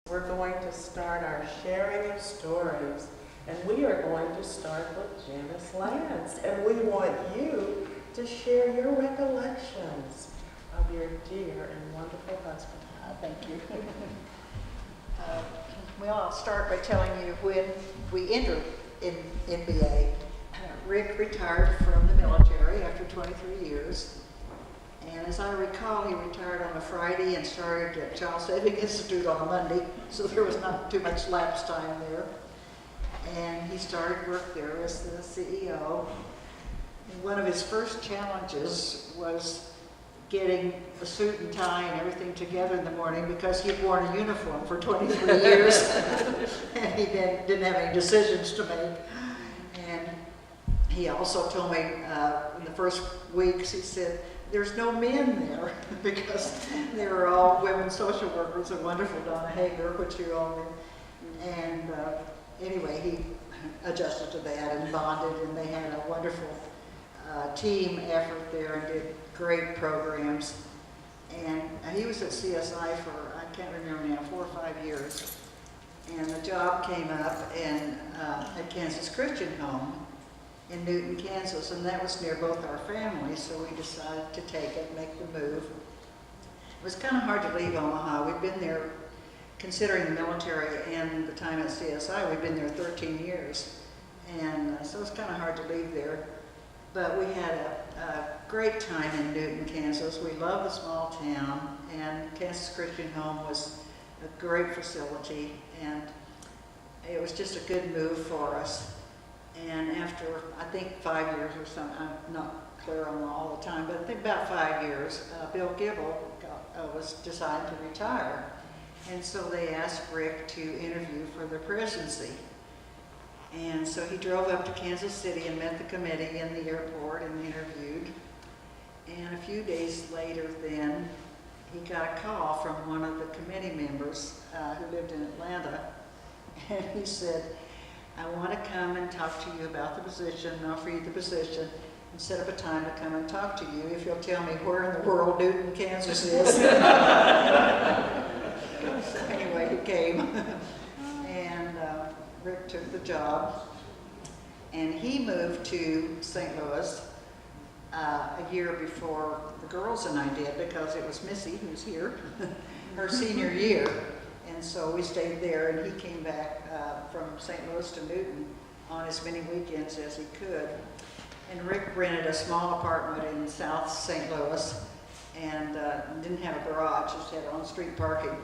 We're going to start our sharing of stories, and we are going to start with Janice Lance, and we want you to share your recollections of your dear and wonderful husband. Thank you. Well, I'll start by telling you when we entered in NBA. Rick retired from the military after 23 years. And as I recall, he retired on a Friday and started at Child Saving Institute on a Monday, so there was not too much lapse time there. And he started work there as the CEO. And one of his first challenges was getting a suit and tie and everything together in the morning because he'd worn a uniform for 23 years and he didn't have any decisions to make. And he also told me in the first weeks, he said, there's no men there because they were all women social workers, a wonderful Donna Hager, which you all knew. And anyway, he adjusted to that and bonded, and they had a wonderful team effort there and did great programs. And he was at CSI for, I can't remember now, 4 or 5 years. And the job came up at Kansas Christian Home in Newton, Kansas, and that was near both our families, so we decided to take it, make the move. It was kind of hard to leave Omaha. We'd been there, considering the military and the time at CSI, we'd been there 13 years. And so it was kind of hard to leave there. But we had a great time in Newton, Kansas. We loved the small town, and Kansas Christian Home was a great facility, and it was just a good move for us. And after, I think 5 years or something, I'm not clear on all the time, but I think about 5 years, Bill Gibble was decided to retire. And so they asked Rick to interview for the presidency. And so he drove up to Kansas City and met the committee in the airport and interviewed. And a few days later then, he got a call from one of the committee members who lived in Atlanta. And he said, I want to come and talk to you about the position and offer you the position and set up a time to come and talk to you if you'll tell me where in the world Newton, Kansas is. So anyway, he came. And Rick took the job. And he moved to St. Louis a year before the girls and I did, because it was Missy, who's here, her senior year. And so we stayed there, and he came back from St. Louis to Newton on as many weekends as he could. And Rick rented a small apartment in South St. Louis and didn't have a garage, just had on-street parking.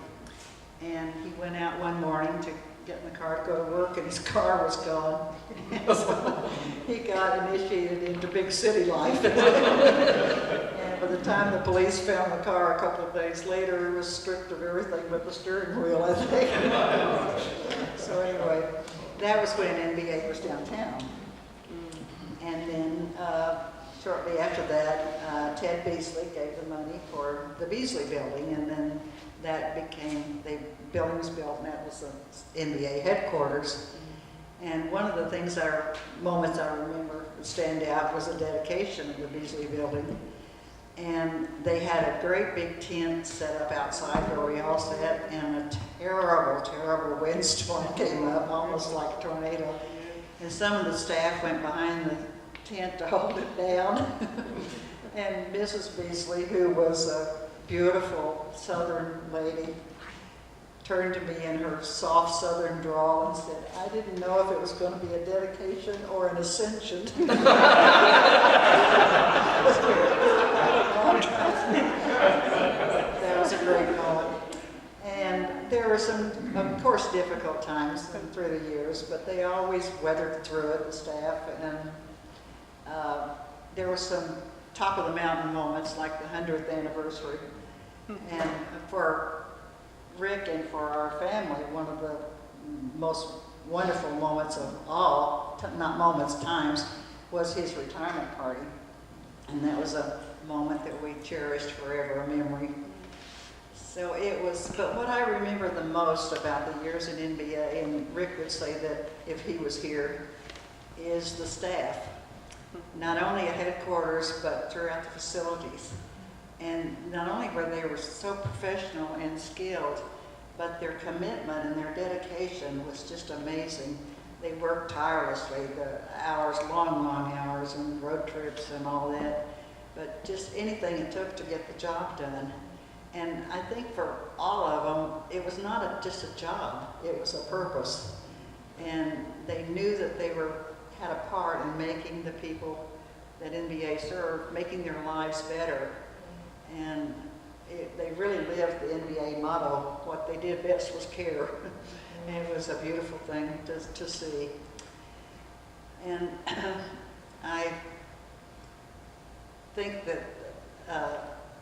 And he went out one morning to get in the car to go to work, and his car was gone. And so he got initiated into big city life. And by the time the police found the car a couple of days later, it was stripped of everything but the steering wheel, I think. So anyway, that was when NBA was downtown. And then shortly after that, Ted Beasley gave the money for the Beasley building, and then that became, the building was built, and that was the NBA headquarters. And one of the things, moments I remember that stand out was the dedication of the Beasley building. And they had a great big tent set up outside where we all sat, and a terrible, terrible windstorm came up, almost like a tornado. And some of the staff went behind the tent to hold it down. And Mrs. Beasley, who was a beautiful Southern lady, turned to me in her soft Southern drawl and said, I didn't know if it was going to be a dedication or an ascension. That was a great moment. And there were some, of course, difficult times through the years, but they always weathered through it, the staff. And there were some top of the mountain moments, like the 100th anniversary. And for Rick and for our family, one of the most wonderful moments of all, not moments, times, was his retirement party. And that was a moment that we cherished forever, a memory. So it was, but what I remember the most about the years in NBA, and Rick would say that if he was here, is the staff. Not only at headquarters, but throughout the facilities. And not only were they so professional and skilled, but their commitment and their dedication was just amazing. They worked tirelessly, the hours, long hours, and road trips and all that, but just anything it took to get the job done. And I think for all of them, it was not just a job, it was a purpose. And they knew that they had a part in making the people that NBA served, making their lives better. And they really lived the NBA motto. What they did best was care. And it was a beautiful thing to see. And I think that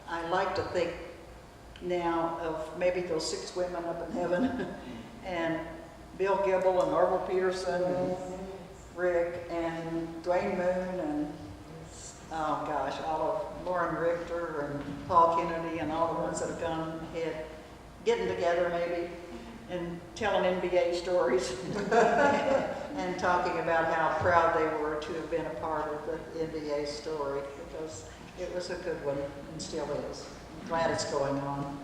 I like to think now of maybe those 6 women up in heaven and Bill Gibble and Orville Peterson and Rick and Dwayne Moon and oh gosh, all of Lauren Richter and Paul Kennedy and all the ones that have gone ahead, getting together maybe and telling NBA stories and talking about how proud they were to have been a part of the NBA story, because it was a good one and still is. I'm glad it's going on.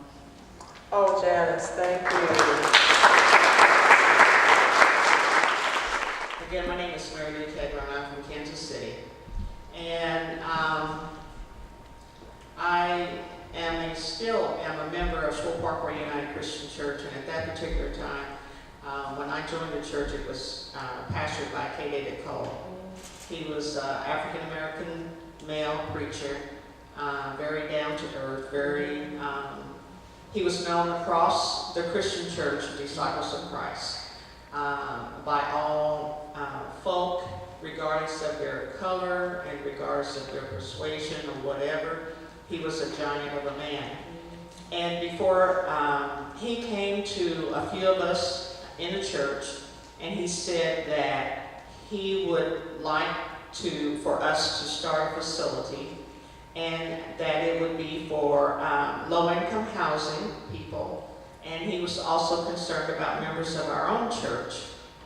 Oh, Janice, thank you. Again, my name is Mary Lou Kedron. I'm from Kansas City. And I still am a member of School Parkway United Christian Church, and at that particular time, when I joined the church, it was pastored by K. David Cole. He was an African-American male preacher, very down to earth, he was known across the Christian church, Disciples of Christ, by all folk, regardless of their color and regardless of their persuasion or whatever. He was a giant of a man. And before he came to a few of us in the church, and he said that he would like for us to start a facility, and that it would be for low-income housing people. And he was also concerned about members of our own church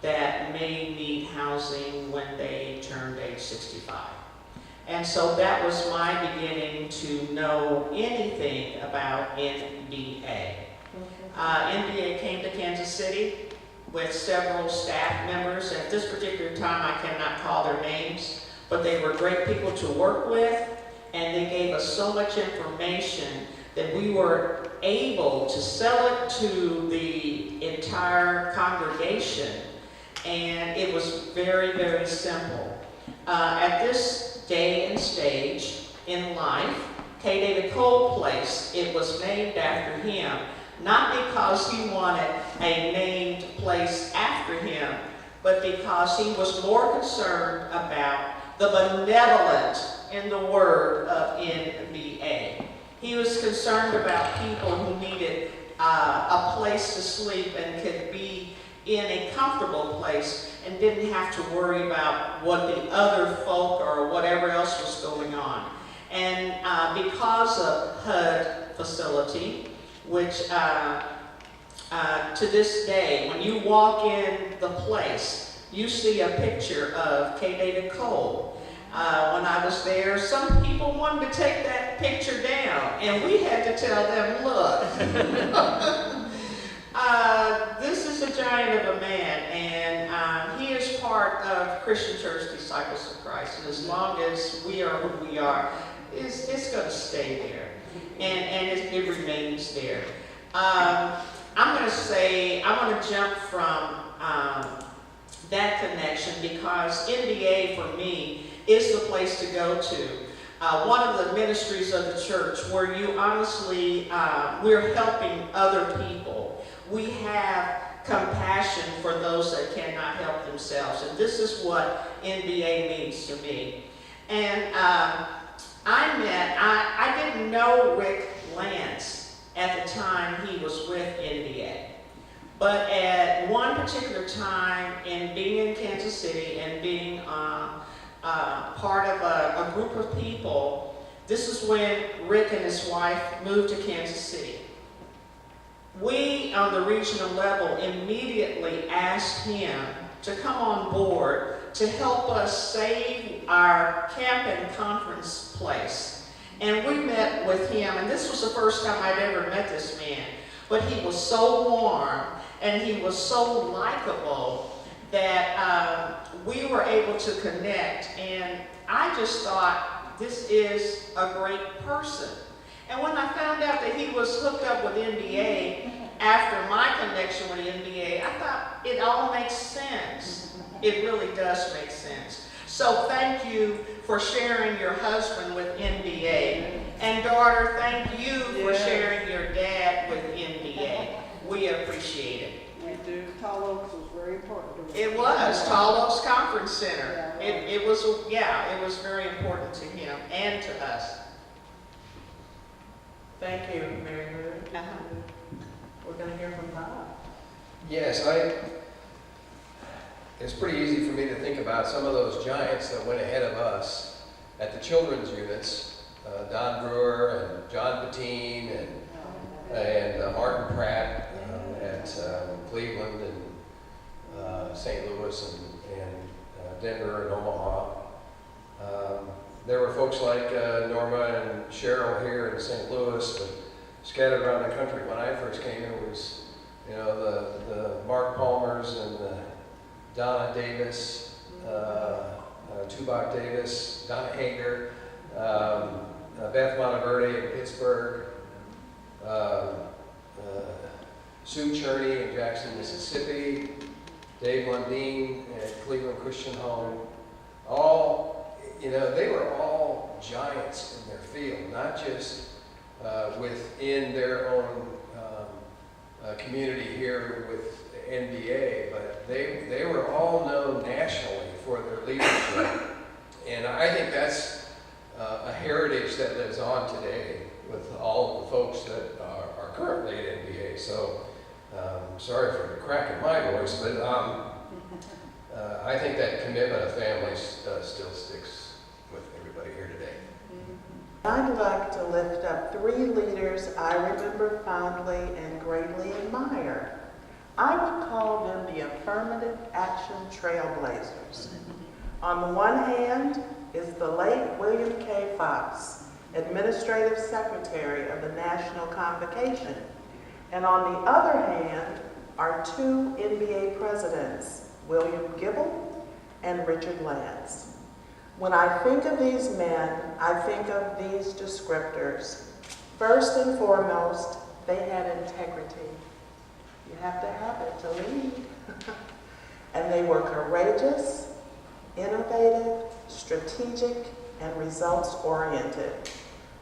that may need housing when they turned age 65. And so that was my beginning to know anything about NBA. NBA came to Kansas City with several staff members. At this particular time, I cannot call their names, but they were great people to work with, and they gave us so much information that we were able to sell it to the entire congregation, and it was very, very simple. At this day and stage in life, K. David Cole Place, it was named after him, not because he wanted a named place after him, but because he was more concerned about the benevolent in the word of NBA. He was concerned about people who needed a place to sleep and could be in a comfortable place and didn't have to worry about what the other folk or whatever else was going on. And because of HUD facility, which to this day, when you walk in the place, you see a picture of K. David Cole. When I was there, some people wanted to take that picture down, and we had to tell them, look, this is a giant of a man, and he is part of Christian Church Disciples of Christ, and as long as we are who we are, it's going to stay there, and it remains there. I'm going to say, I want to jump from that connection, because NBA for me is the place to go to. One of the ministries of the church where you honestly, we're helping other people. We have compassion for those that cannot help themselves, and this is what NBA means to me. And I didn't know Rick Lance at the time he was with NBA. But at one particular time, in being in Kansas City and being part of a group of people, this is when Rick and his wife moved to Kansas City. We, on the regional level, immediately asked him to come on board to help us save our camp and conference place. And we met with him, and this was the first time I'd ever met this man. but he was so warm and he was so likable that we were able to connect, and I just thought, this is a great person. And when I found out that he was hooked up with NBA after my connection with the NBA, I thought it all makes sense. It really does make sense. So thank you for sharing your husband with NBA. And daughter, thank you for sharing your dad with NBA. We appreciate it. We do. Tall Oaks was very important to me. It was Tall Oaks Conference Center. It was very important to him and to us. Thank you, Mary Ruth. We're going to hear from Bob. Yes, it's pretty easy for me to think about some of those giants that went ahead of us at the children's units, Don Brewer and John Bettine and Martin Pratt at Cleveland and St. Louis and Denver and Omaha. There were folks like Norma and Cheryl here in St. Louis, but scattered around the country. When I first came, it was, the Mark Palmers and the Donna Davis, Tubok Davis, Donna Hager, Beth Monteverde in Pittsburgh, Sue Cherney in Jackson, Mississippi, Dave Lundeen at Cleveland Christian Home. They were all giants in their field, not just within their own community here with NBA, but they were all known nationally for their leadership. And I think that's a heritage that lives on today with all of the folks that are currently at NBA. So sorry for the crack in my voice, but I think that commitment of families still sticks with everybody here today. I'd like to lift up 3 leaders I remember fondly and greatly admire. I would call them the affirmative action trailblazers. On the one hand is the late William K. Fox, Administrative Secretary of the National Convocation. And on the other hand are 2 NBA presidents, William Gibble and Richard Lance. When I think of these men, I think of these descriptors. First and foremost, they had integrity. You have to have it to lead. And they were courageous, innovative, strategic, and results-oriented.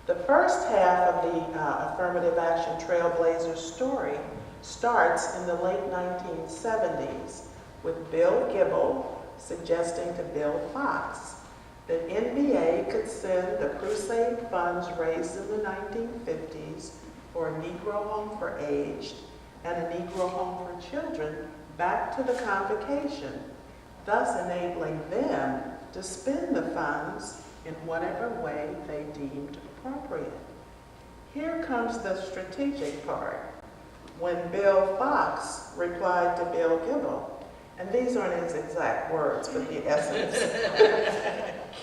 The first half of the Affirmative Action Trailblazers story starts in the late 1970s with Bill Gibble suggesting to Bill Fox that NBA could send the crusade funds raised in the 1950s for a Negro home for aged and a Negro home for children back to the convocation, thus enabling them to spend the funds in whatever way they deemed appropriate. Here comes the strategic part. When Bill Fox replied to Bill Gibble, and these aren't his exact words, but the essence,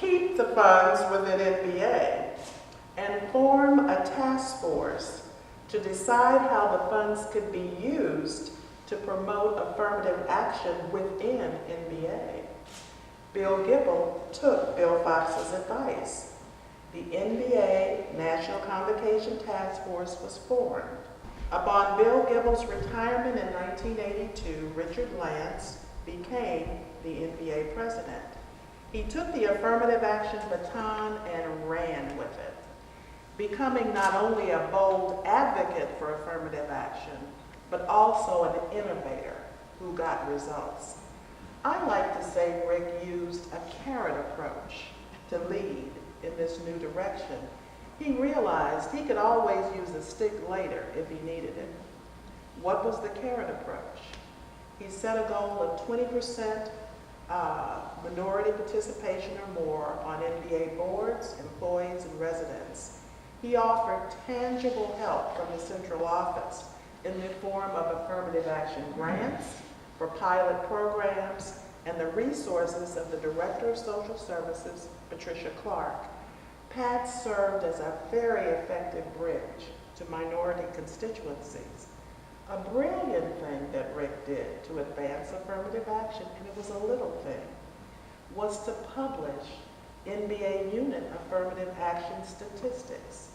keep the funds within NBA and form a task force to decide how the funds could be used to promote affirmative action within NBA. Bill Gibble took Bill Fox's advice. The NBA National Convocation Task Force was formed. Upon Bill Gibble's retirement in 1982, Richard Lance became the NBA president. He took the affirmative action baton and ran with it, becoming not only a bold advocate for affirmative action, but also an innovator who got results. I like to say Rick used a carrot approach to lead in this new direction. He realized he could always use a stick later if he needed it. What was the carrot approach? He set a goal of 20% minority participation or more on NBA boards, employees, and residents. He offered tangible help from the central office in the form of affirmative action grants for pilot programs and the resources of the Director of Social Services, Patricia Clark. Pat served as a very effective bridge to minority constituencies. A brilliant thing that Rick did to advance affirmative action, and it was a little thing, was to publish NBA unit affirmative action statistics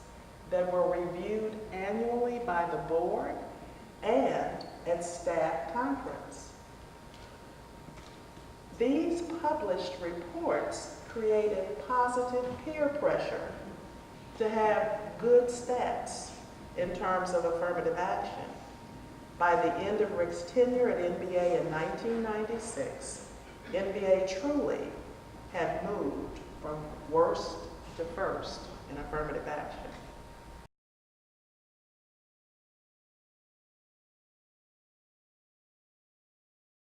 that were reviewed annually by the board and at staff conference. These published reports created positive peer pressure to have good stats in terms of affirmative action. By the end of Rick's tenure at NBA in 1996, NBA truly had moved from worst to first in affirmative action.